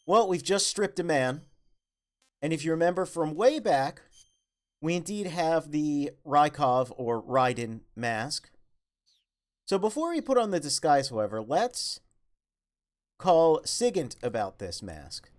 Well, we've just stripped a man. And if you remember from way back, we indeed have the Rykov or Raiden mask. So before we put on the disguise, however, let's call Sigint about this mask.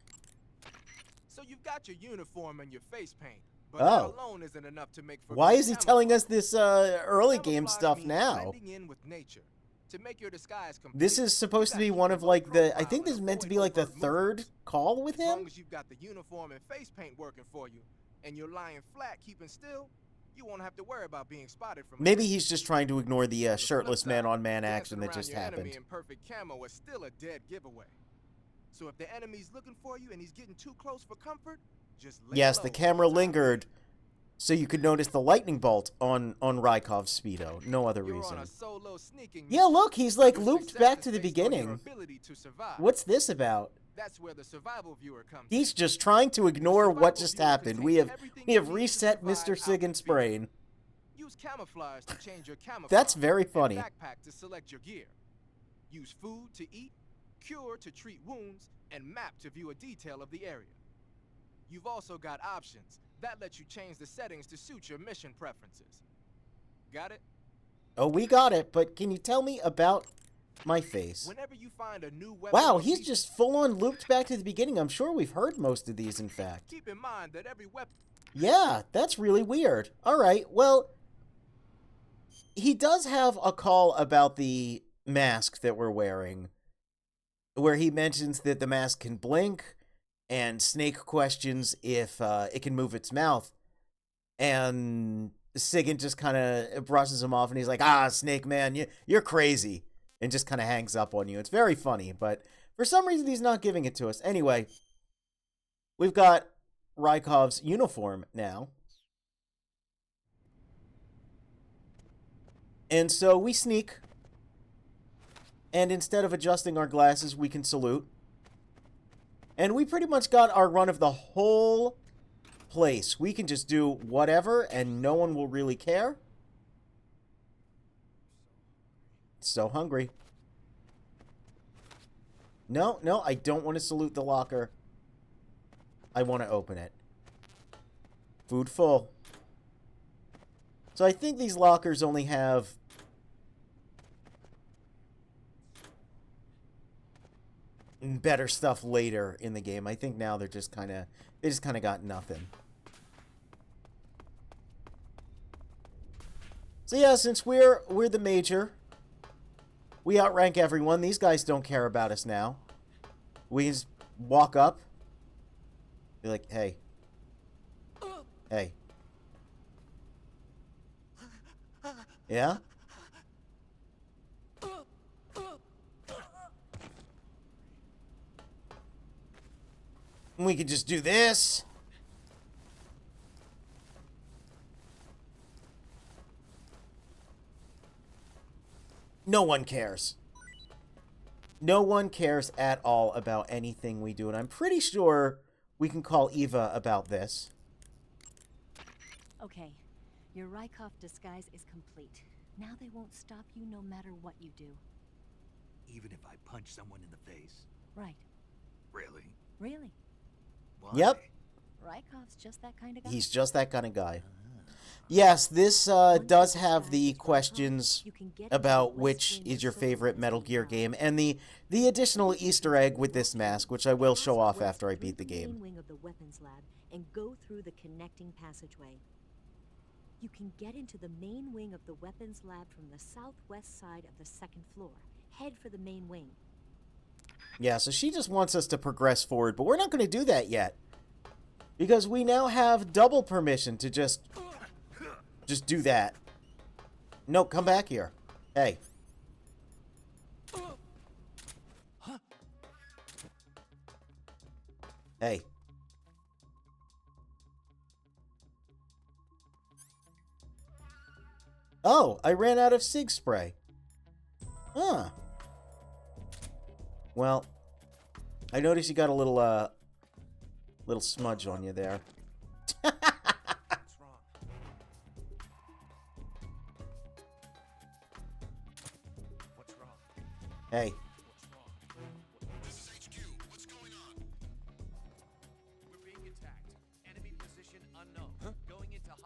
So you've got your uniform and your face paint, but Oh. that alone isn't enough to make for Why good is he telling us camouflage. this early game Camouflage stuff means now? blending in with nature. To make your disguise complete, This is supposed to be one of like the, I think this is meant to be like the third call with as long him? as you've got the uniform and face paint working for you, and you're lying flat, keeping still, you won't have to worry about being spotted from. Maybe he's just trying to ignore the On the shirtless flip side, man-on-man dancing action that around just your enemy happened. in perfect camo is still a dead giveaway. So if the enemy's looking for you and he's getting too close for comfort, just lay Yes, low the for camera time lingered so you could notice the lightning bolt on Rykov's Speedo. No other being. You're reason. on a solo sneaking Yeah, mission. look, he's like Your looped success back is to the based on your beginning. ability to survive. What's this about? That's where the survival viewer comes He's in. just trying to ignore survival what just viewer happened. We contains have everything we you have need to reset survive Mr. out the Sigint's field. brain. Use camouflage to change your camouflage. That's very funny. And backpack to select your gear. Use food to eat, cure to treat wounds, and map to view a detail of the area. You've also got options. That lets you change the settings to suit your mission preferences. Got it? Oh, we got it, but can you tell me about my face? Whenever you find a new weapon Wow, or he's piece, just full-on looped back to the beginning. I'm sure we've heard most of these, in fact. keep in mind that every weapon. Yeah, that's really weird. Alright, well, he does have a call about the mask that we're wearing, where he mentions that the mask can blink, and Snake questions if it can move its mouth. And Sigint just kind of brushes him off, and he's like, "Ah, Snake Man, you're crazy," and just kind of hangs up on you. It's very funny, but for some reason he's not giving it to us. Anyway, we've got Rykov's uniform now. And so we sneak, and instead of adjusting our glasses, we can salute. And we pretty much got our run of the whole place. We can just do whatever, and no one will really care. So hungry. No, I don't want to salute the locker. I want to open it. Food full. So I think these lockers only have better stuff later in the game. I think now they're just kind of got nothing. So yeah, since we're the major, we outrank everyone. These guys don't care about us now. We just walk up, be like, "Hey, hey, yeah." We could just do this. No one cares. No one cares at all about anything we do, and I'm pretty sure we can call Eva about this. Okay, your Rykov disguise is complete. Now they won't stop you no matter what you do. Even if I punch someone in the face? Right. Really? Really. Why? Yep. Rykov's just that kind of guy. He's just that kind of guy. Yes, this does have the questions about which is your favorite Metal Gear game, and the additional Easter egg with this mask, which I will show off after I beat the game. Main wing of the weapons lab and go through the connecting passageway. You can get into the main wing of the weapons lab from the southwest side of the second floor. Head for the main wing. Yeah, so she just wants us to progress forward, but we're not going to do that yet. Because we now have double permission to just do that. No, come back here. Hey. Hey. Oh, I ran out of Sig spray. Huh. Well, I noticed you got a little smudge on you there. What's wrong? What's wrong? Hey. What's wrong? This is HQ. What's going on?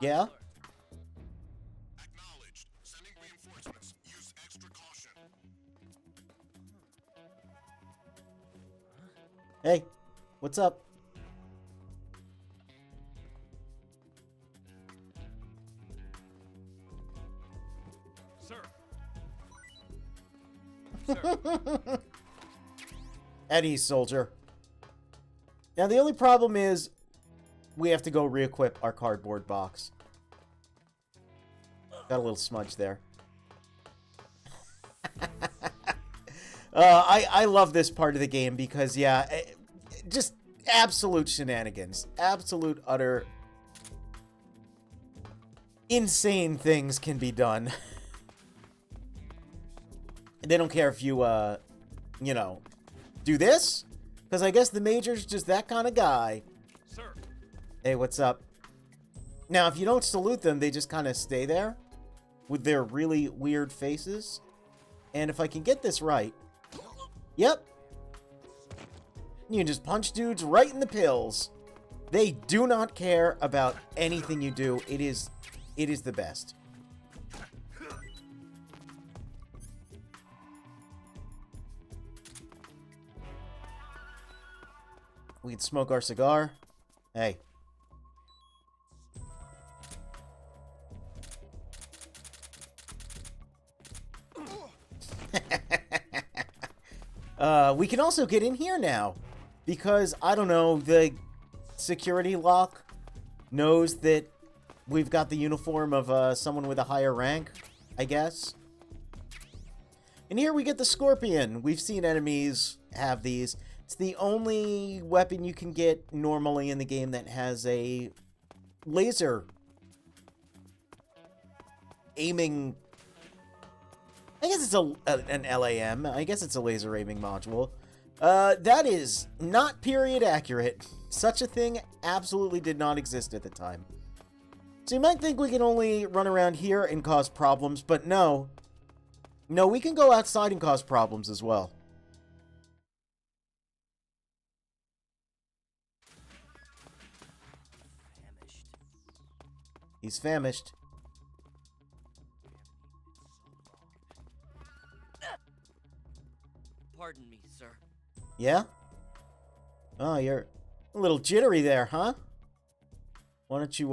Yeah? Acknowledged. Sending reinforcements. Use extra caution. Hey, what's up? Sir. At ease, soldier. Now, the only problem is we have to go re-equip our cardboard box. Got a little smudge there. I love this part of the game because, yeah, just absolute shenanigans. Absolute, utter, insane things can be done. They don't care if you, you know, do this, because I guess the Major's just that kind of guy. Sir. Hey, what's up? Now, if you don't salute them, they just kind of stay there with their really weird faces. And if I can get this right, yep, you can just punch dudes right in the pills. They do not care about anything you do. It is the best. We can smoke our cigar. Hey. We can also get in here now. Because, I don't know, the security lock knows that we've got the uniform of someone with a higher rank, I guess. And here we get the Scorpion. We've seen enemies have these. It's the only weapon you can get normally in the game that has a laser aiming. I guess it's an LAM. I guess it's a laser aiming module. That is not period accurate. Such a thing absolutely did not exist at the time. So you might think we can only run around here and cause problems, but no. No, we can go outside and cause problems as well. He's famished. Pardon me, sir. Yeah? Oh, you're a little jittery there, huh? Why don't you,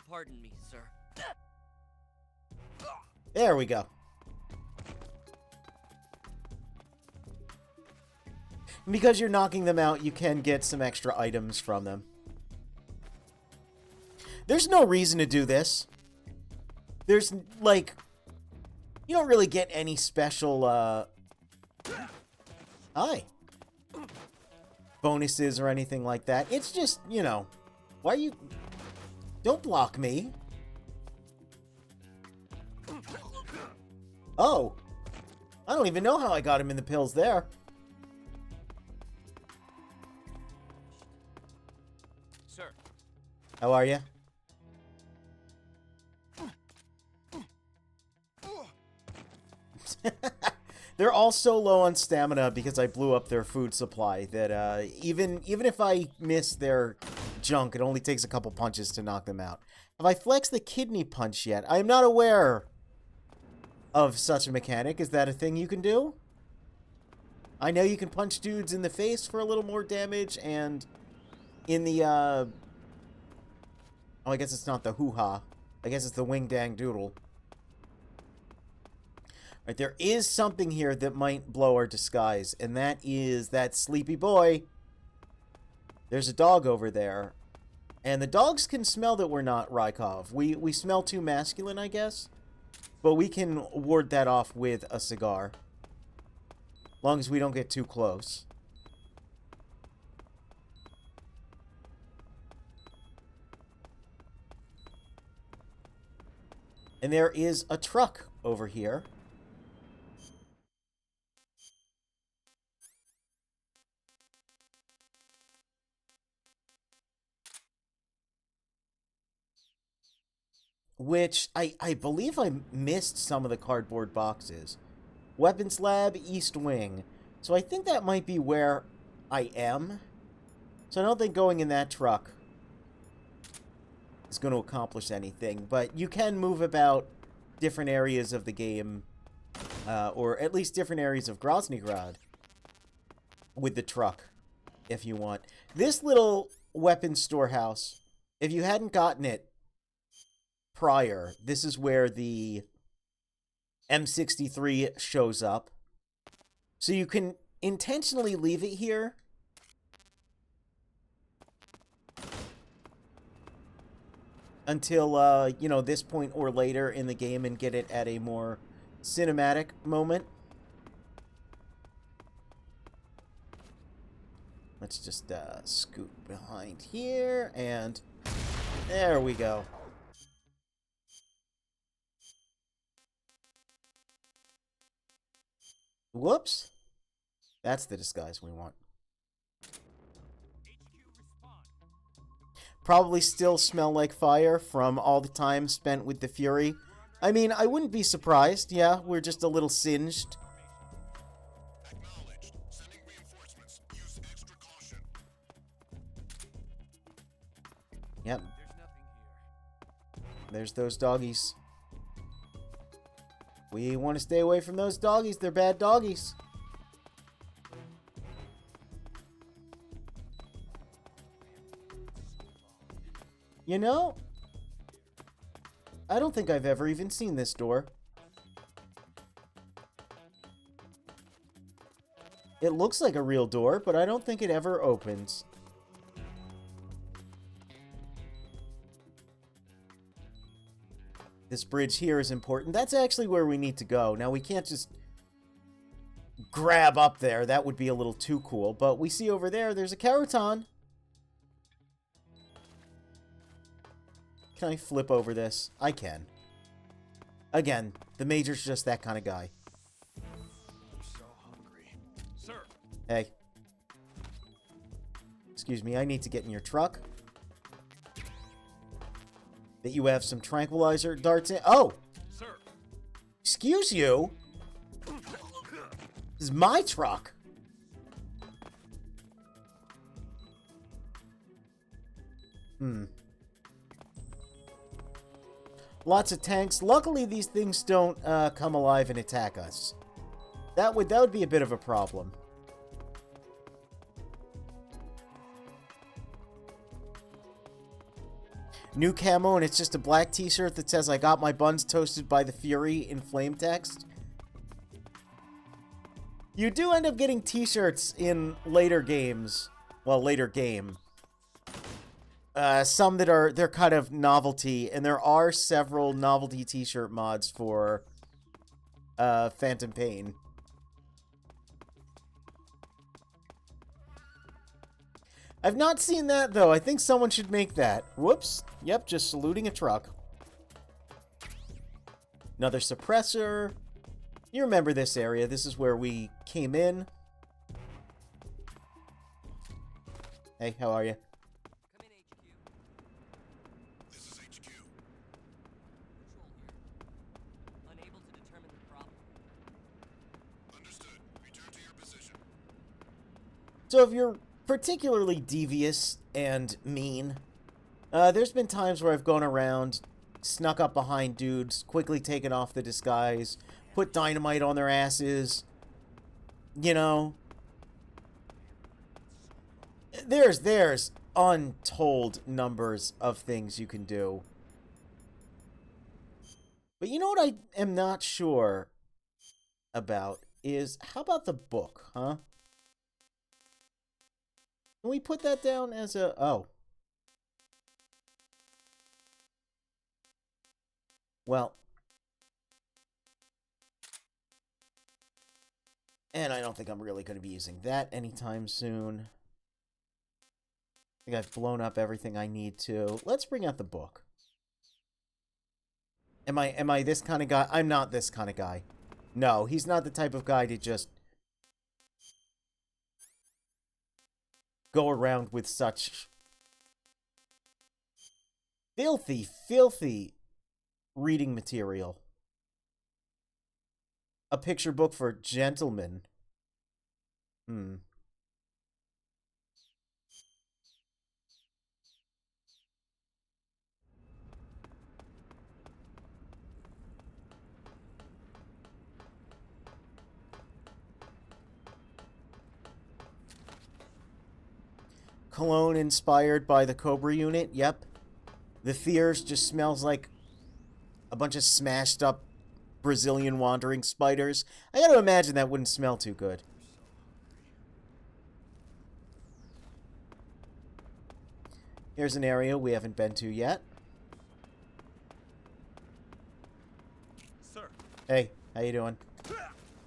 Pardon me, sir. There we go. And because you're knocking them out, you can get some extra items from them. There's no reason to do this. There's, like, you don't really get any special, hi. Bonuses or anything like that. It's just, you know, why are you... Don't block me. Oh. I don't even know how I got him in the pills there. Sir. How are you? They're all so low on stamina because I blew up their food supply that even if I miss their junk, it only takes a couple punches to knock them out. Have I flexed the kidney punch yet? I am not aware of such a mechanic. Is that a thing you can do? I know you can punch dudes in the face for a little more damage, and in the, oh, I guess it's not the hoo-ha. I guess it's the wing-dang doodle. Right, there is something here that might blow our disguise, and that is that sleepy boy. There's a dog over there. And the dogs can smell that we're not Rykov. We smell too masculine, I guess. But we can ward that off with a cigar. As long as we don't get too close. And there is a truck over here. Which, I believe I missed some of the cardboard boxes. Weapons Lab, East Wing. So I think that might be where I am. So I don't think going in that truck is going to accomplish anything. But you can move about different areas of the game, or at least different areas of Groznygrad with the truck, if you want. This little weapons storehouse, if you hadn't gotten it prior, this is where the M63 shows up. So you can intentionally leave it here until, you know, this point or later in the game and get it at a more cinematic moment. Let's just scoot behind here, and there we go. Whoops. That's the disguise we want. Probably still smell like fire from all the time spent with the Fury. I mean, I wouldn't be surprised. Yeah, we're just a little singed. Acknowledged. Sending reinforcements. Use extra caution. Yep, There's nothing here. there's those doggies. We want to stay away from those doggies. They're bad doggies. You know, I don't think I've ever even seen this door. It looks like a real door, but I don't think it ever opens. This bridge here is important. That's actually where we need to go. Now, we can't just grab up there. That would be a little too cool. But we see over there, there's a Keraton. Can I flip over this? I can. Again, the Major's just that kind of guy. I'm so hungry. Sir. Hey. Excuse me, I need to get in your truck. That you have some tranquilizer darts in. Oh! Sir. Excuse you? This is my truck. Lots of tanks. Luckily, these things don't come alive and attack us. That would be a bit of a problem. New camo, and it's just a black t-shirt that says, "I got my buns toasted by the Fury" in flame text. You do end up getting t-shirts in later games. Well, later game. Some that they're kind of novelty, and there are several novelty t-shirt mods for Phantom Pain. I've not seen that, though. I think someone should make that. Whoops. Yep, just saluting a truck. Another suppressor. You remember this area. This is where we came in. Hey, how are you? Come in, HQ. This is HQ. Control here. Unable to determine the problem. Understood. Return to your position. So if you're particularly devious and mean, there's been times where I've gone around, snuck up behind dudes, quickly taken off the disguise, put dynamite on their asses. You know, there's untold numbers of things you can do. But you know what I am not sure about is, how about the book, huh? Can we put that down as a... Oh. Well. And I don't think I'm really going to be using that anytime soon. I think I've blown up everything I need to. Let's bring out the book. Am I this kind of guy? I'm not this kind of guy. No, he's not the type of guy to just go around with such filthy reading material. A picture book for gentlemen. cologne inspired by the Cobra unit. Yep. The Fears just smells like a bunch of smashed up Brazilian wandering spiders. I gotta imagine that wouldn't smell too good. Here's an area we haven't been to yet. Sir. Hey, how you doing?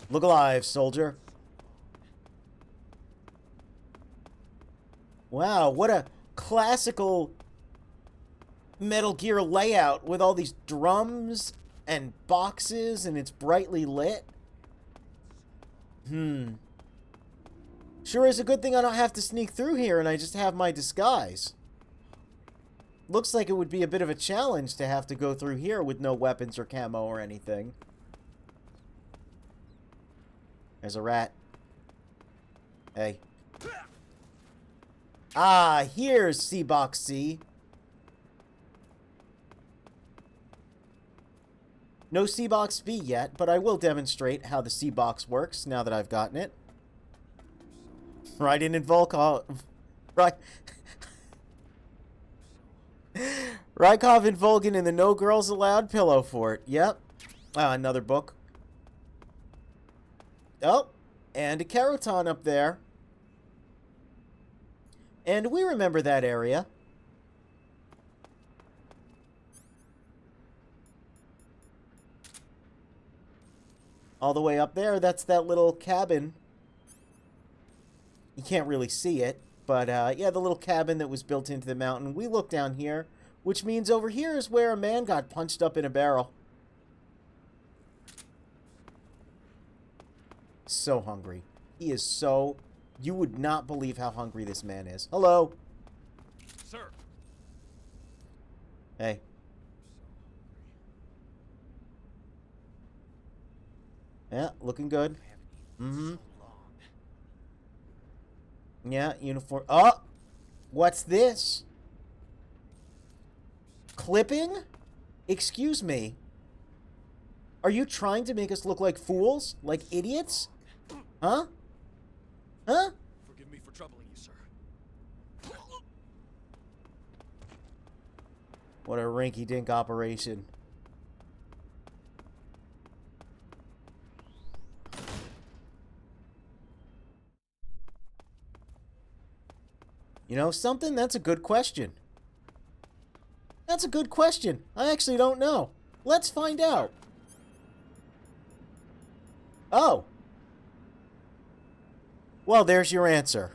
Look alive, soldier. Wow, what a classical Metal Gear layout with all these drums and boxes, and it's brightly lit. Sure is a good thing I don't have to sneak through here and I just have my disguise. Looks like it would be a bit of a challenge to have to go through here with no weapons or camo or anything. There's a rat. Hey. Ah, here's C-Box C. No C-Box B yet, but I will demonstrate how the C-Box works now that I've gotten it. Right in Volkov. Right. Rykov and Volgin in the No Girls Allowed Pillow Fort. Yep. Another book. Oh, and a Keraton up there. And we remember that area. All the way up there, that's that little cabin. You can't really see it, but yeah, the little cabin that was built into the mountain. We look down here, which means over here is where a man got punched up in a barrel. So hungry. He is so... You would not believe how hungry this man is. Hello. Sir. Hey. Yeah, looking good. Mm-hmm. Yeah, uniform. Oh! What's this? Clipping? Excuse me. Are you trying to make us look like fools? Like idiots? Huh? Huh? Forgive me for troubling you, sir. What a rinky-dink operation. You know something? That's a good question. That's a good question. I actually don't know. Let's find out. Oh. Well, there's your answer.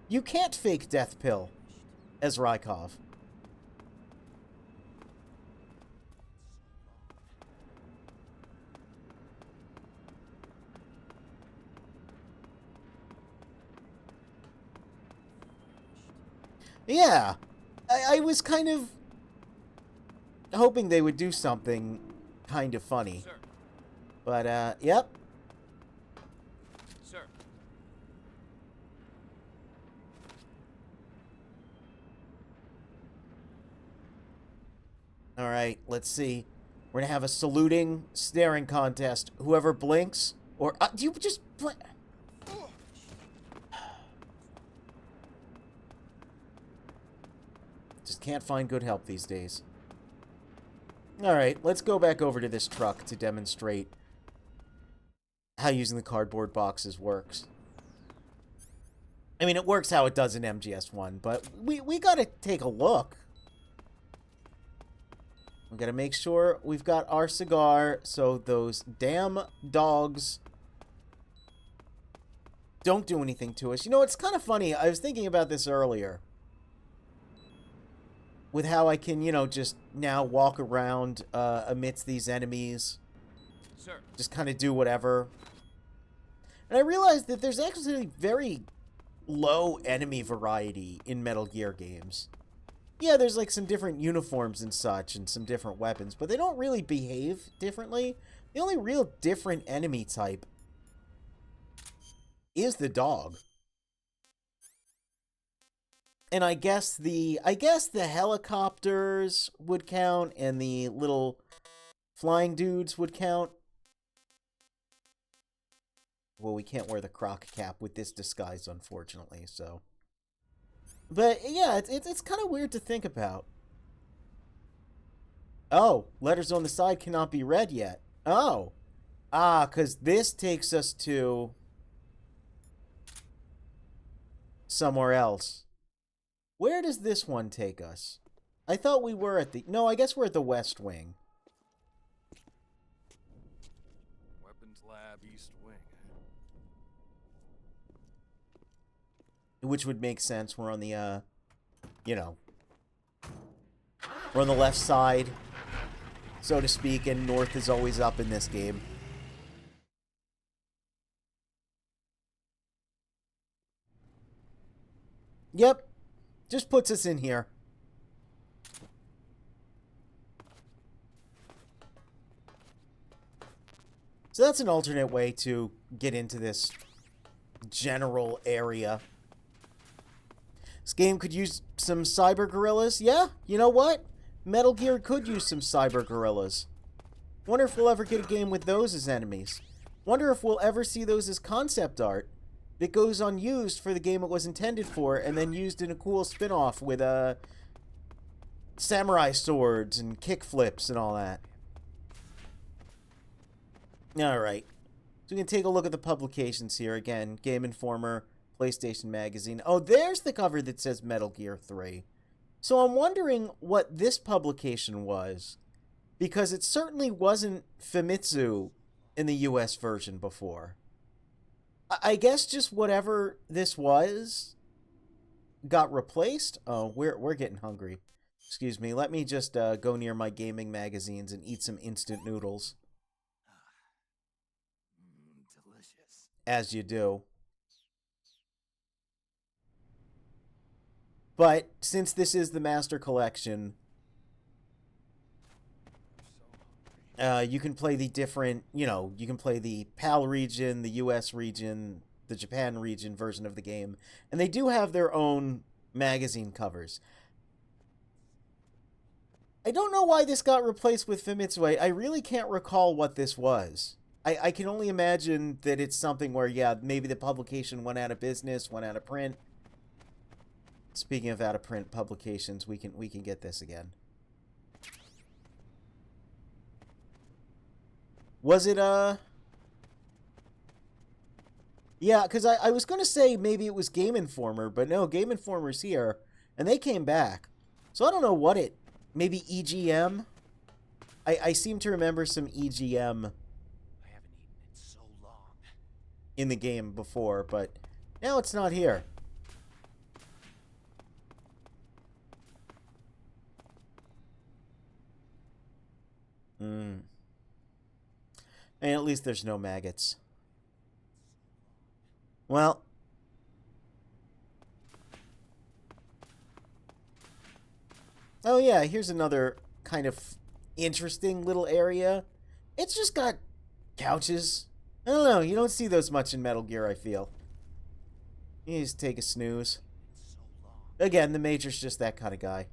You can't fake Death Pill as Rykov. Yeah. I was kind of hoping they would do something kind of funny. Sir. But, yep. Sir. Alright, let's see. We're gonna have a saluting, staring contest. Whoever blinks, or... do you just... Just can't find good help these days. Alright, let's go back over to this truck to demonstrate how using the cardboard boxes works. I mean, it works how it does in MGS1, but we gotta take a look. We gotta make sure we've got our cigar so those damn dogs don't do anything to us. You know, it's kind of funny. I was thinking about this earlier. With how I can, you know, just now walk around amidst these enemies. Sir. Just kind of do whatever. And I realized that there's actually very low enemy variety in Metal Gear games. Yeah, there's like some different uniforms and such and some different weapons, but they don't really behave differently. The only real different enemy type is the dog. And I guess the helicopters would count and the little flying dudes would count. Well, we can't wear the croc cap with this disguise, unfortunately, so. But yeah, it's kind of weird to think about. Oh, letters on the side cannot be read yet. Oh. Ah, because this takes us to somewhere else. Where does this one take us? I thought we were at the... No, I guess we're at the West Wing. Weapons Lab East Wing. Which would make sense. We're on the, you know... We're on the left side, so to speak, and north is always up in this game. Yep. Just puts us in here. So that's an alternate way to get into this general area. This game could use some cyber gorillas. Yeah, you know what? Metal Gear could use some cyber gorillas. Wonder if we'll ever get a game with those as enemies. Wonder if we'll ever see those as concept art that goes unused for the game it was intended for, and then used in a cool spin-off with samurai swords and kick flips and all that. Alright. So we can take a look at the publications here. Again, Game Informer, PlayStation Magazine. Oh, there's the cover that says Metal Gear 3. So I'm wondering what this publication was, because it certainly wasn't Famitsu in the US version before. I guess just whatever this was got replaced. Oh, we're getting hungry. Excuse me. Let me just go near my gaming magazines and eat some instant noodles. Delicious. As you do. But since this is the Master Collection, you can play the different, you can play the PAL region, the US region, the Japan region version of the game. And they do have their own magazine covers. I don't know why this got replaced with Famitsu. I really can't recall what this was. I can only imagine that it's something where, yeah, maybe the publication went out of business, went out of print. Speaking of out of print publications, we can get this again. Was it, yeah, because I was going to say maybe it was Game Informer, but no, Game Informer's here, and they came back. So I don't know what it... Maybe EGM? I seem to remember some EGM I haven't eaten in so long. in the game before, but now it's not here. And at least there's no maggots. Well. Oh yeah, here's another kind of interesting little area. It's just got couches. I don't know, you don't see those much in Metal Gear, I feel. You just take a snooze. So long. Again, the Major's just that kind of guy.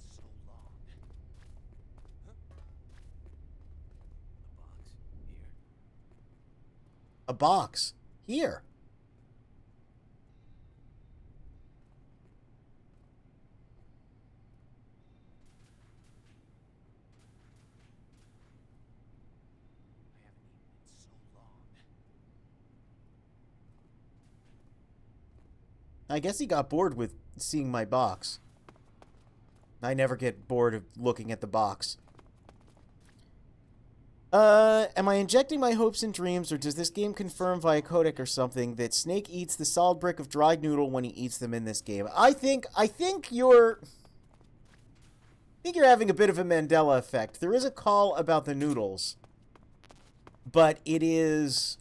So long. A The box here. box. Here. I haven't eaten in so long. I guess he got bored with seeing my box. I never get bored of looking at the box. Am I injecting my hopes and dreams, or does this game confirm via codec or something that Snake eats the solid brick of dried noodle when he eats them in this game? I think you're having a bit of a Mandela effect. There is a call about the noodles, but it is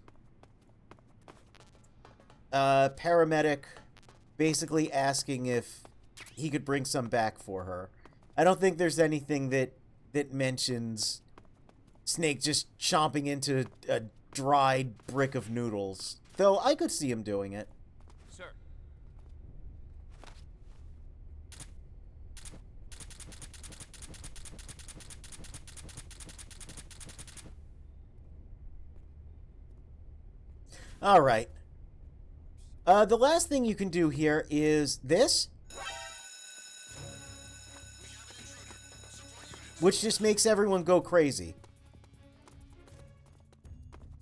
paramedic basically asking if he could bring some back for her. I don't think there's anything that mentions Snake just chomping into a dried brick of noodles. Though I could see him doing it. Sir. Alright. The last thing you can do here is this. Which just makes everyone go crazy.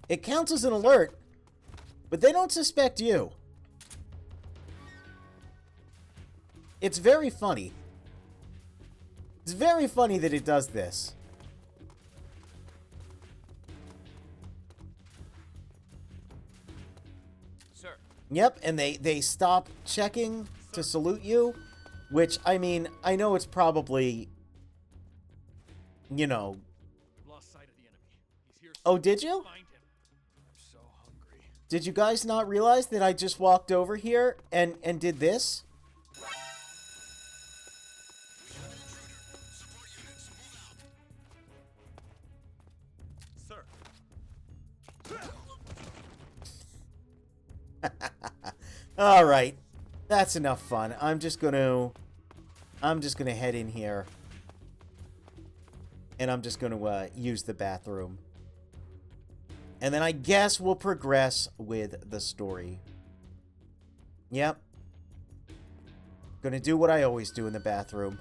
It counts as an alert, but they don't suspect you. It's very funny. It's very funny that it does this. Sir. Yep, and they stop checking to salute you, which, I mean, I know it's probably, you know... Lost sight of the enemy. He's here. Oh, did you? Find him. I'm so hungry. Did you guys not realize that I just walked over here and did this? Sir. Alright. That's enough fun. I'm just gonna head in here. And I'm just gonna use the bathroom. And then I guess we'll progress with the story. Yep. Gonna do what I always do in the bathroom.